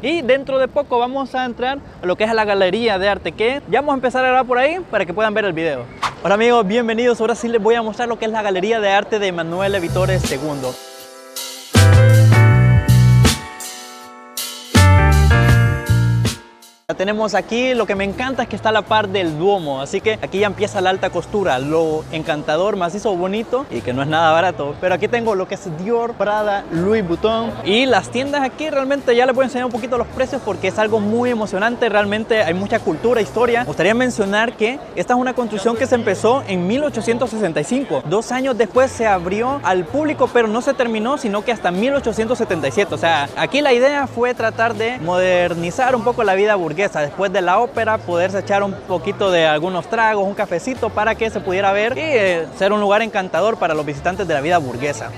Y dentro de poco vamos a entrar a lo que es la galería de arte, que ya vamos a empezar a grabar por ahí para que puedan ver el video. Hola amigos, bienvenidos. Ahora sí les voy a mostrar lo que es la galería de arte de Emanuele Vittore II. Tenemos aquí, lo que me encanta es que está a la par del Duomo, así que aquí ya empieza la alta costura, lo encantador, macizo, bonito y que no es nada barato. Pero aquí tengo lo que es Dior, Prada, Louis Vuitton y las tiendas aquí realmente ya les voy a enseñar un poquito los precios porque es algo muy emocionante, realmente hay mucha cultura, historia. Me gustaría mencionar que esta es una construcción que se empezó en 1865, 2 años después se abrió al público, pero no se terminó sino que hasta 1877, o sea, aquí la idea fue tratar de modernizar un poco la vida burguesa. Después de la ópera, poderse echar un poquito de algunos tragos, un cafecito para que se pudiera ver y ser un lugar encantador para los visitantes de la vida burguesa.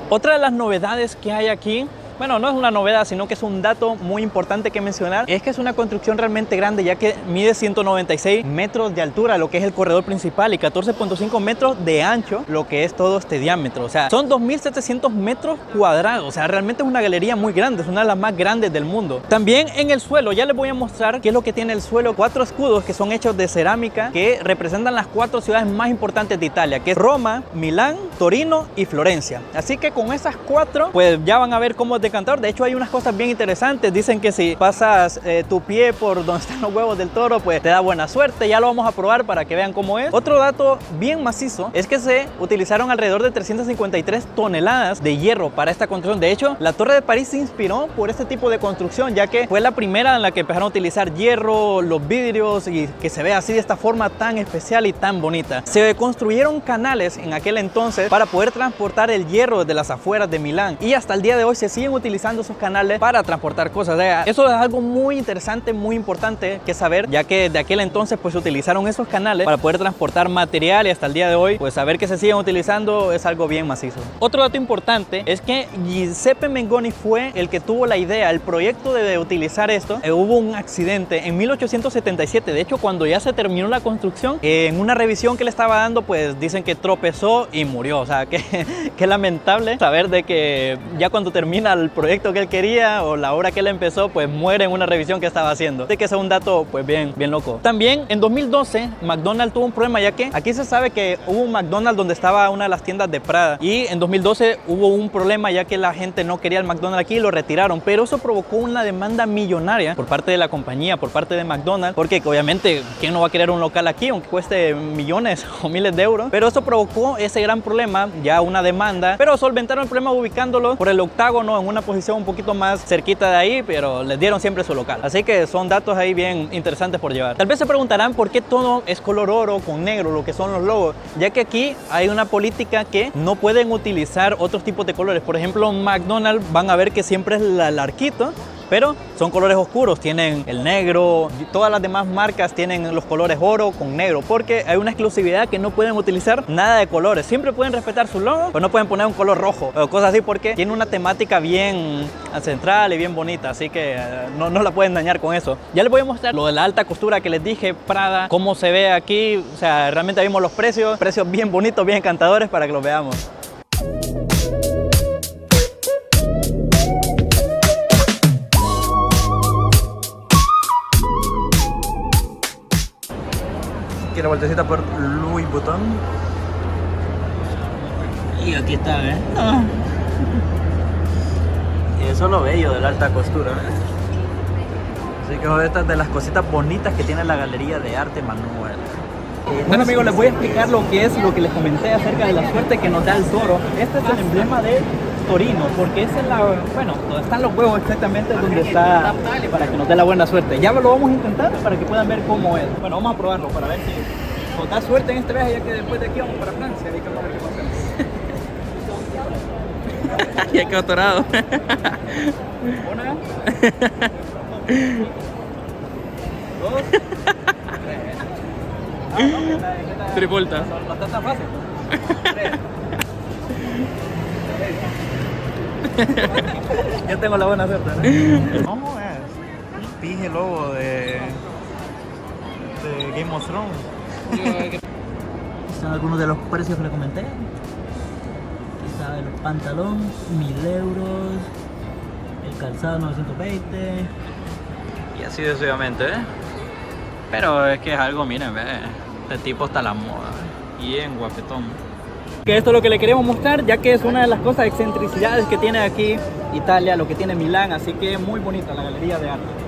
Otra de las novedades que hay aquí, bueno, no es una novedad, sino que es un dato muy importante que mencionar, es que es una construcción realmente grande, ya que mide 196 metros de altura, lo que es el corredor principal, y 14.5 metros de ancho, lo que es todo este diámetro. O sea, son 2.700 metros cuadrados, o sea, realmente es una galería muy grande, es una de las más grandes del mundo. También en el suelo, ya les voy a mostrar qué es lo que tiene el suelo, 4 escudos que son hechos de cerámica, que representan las 4 ciudades más importantes de Italia, que es Roma, Milán, Torino y Florencia. Así que con esas 4, pues ya van a ver cómo es decantador. De hecho hay unas cosas bien interesantes, dicen que si pasas tu pie por donde están los huevos del toro, pues te da buena suerte. Ya lo vamos a probar para que vean cómo es. Otro dato bien macizo es que se utilizaron alrededor de 353 toneladas de hierro para esta construcción. De hecho, la Torre de París se inspiró por este tipo de construcción, ya que fue la primera en la que empezaron a utilizar hierro, los vidrios, y que se ve así de esta forma tan especial y tan bonita. Se construyeron canales en aquel entonces para poder transportar el hierro desde las afueras de Milán, y hasta el día de hoy se siguen utilizando esos canales para transportar cosas. O sea, eso es algo muy interesante, muy importante que saber, ya que de aquel entonces pues se utilizaron esos canales para poder transportar material, y hasta el día de hoy pues saber que se siguen utilizando es algo bien macizo. Otro dato importante es que Giuseppe Mengoni fue el que tuvo la idea, el proyecto de utilizar esto. Hubo un accidente en 1877, de hecho cuando ya se terminó la construcción, en una revisión que le estaba dando, pues dicen que tropezó y murió. O sea, que lamentable saber de que ya cuando termina el proyecto que él quería o la obra que él empezó, pues muere en una revisión que estaba haciendo. Así que ese es un dato pues bien loco. También en 2012 McDonald's tuvo un problema, ya que aquí se sabe que hubo un McDonald's donde estaba una de las tiendas de Prada, y en 2012 hubo un problema ya que la gente no quería el McDonald's aquí y lo retiraron, pero eso provocó una demanda millonaria por parte de la compañía, por parte de McDonald's, porque obviamente ¿quién no va a querer un local aquí aunque cueste millones o miles de euros? Pero eso provocó ese gran problema, ya una demanda, pero solventaron el problema ubicándolo por el octágono en una posición un poquito más cerquita de ahí, pero les dieron siempre su local. Así que son datos ahí bien interesantes por llevar. Tal vez se preguntarán por qué todo es color oro con negro, lo que son los logos, ya que aquí hay una política que no pueden utilizar otros tipos de colores. Por ejemplo, en McDonald's van a ver que siempre es el arquito, pero son colores oscuros, tienen el negro. Todas las demás marcas tienen los colores oro con negro, porque hay una exclusividad que no pueden utilizar nada de colores. Siempre pueden respetar su logo, pero no pueden poner un color rojo o cosas así, porque tiene una temática bien central y bien bonita, así que no la pueden dañar con eso. Ya les voy a mostrar lo de la alta costura que les dije, Prada, cómo se ve aquí. O sea, realmente vimos los precios bien bonitos, bien encantadores, para que los veamos. La vueltecita por Louis Vuitton. Y aquí está, ¿eh? Ah. Y eso es lo bello de la alta costura, ¿eh? Así que estas de las cositas bonitas que tiene la galería de arte Emanuele. Bueno amigos, les voy a explicar lo que es lo que les comenté acerca de la suerte que nos da el toro. Este es el emblema de Torino, porque esa es la, bueno, donde están los huevos exactamente, donde está, para que nos dé la buena suerte. Ya lo vamos a intentar para que puedan ver cómo es. Bueno, vamos a probarlo para ver si nos da suerte en este viaje, ya que después de aquí vamos para Francia. Ahí que vamos a ver qué pasa. Ya quedó atorado. Una, dos, tres. Ah, no, Trivolta. No está tan fácil. Tres. Yo tengo la buena suerte, ¿no? ¿Cómo es? Dije logo de Game of Thrones. están algunos de los precios que le comenté. Aquí está el pantalón, 1000 euros. El calzado, 920. Y así sucesivamente, ¿eh? Pero es que es algo, miren, ve. Este tipo está a la moda. Bien guapetón. Que esto es lo que le queremos mostrar, ya que es una de las cosas excentricidades que tiene aquí Italia, lo que tiene Milán. Así que muy bonita la galería de arte.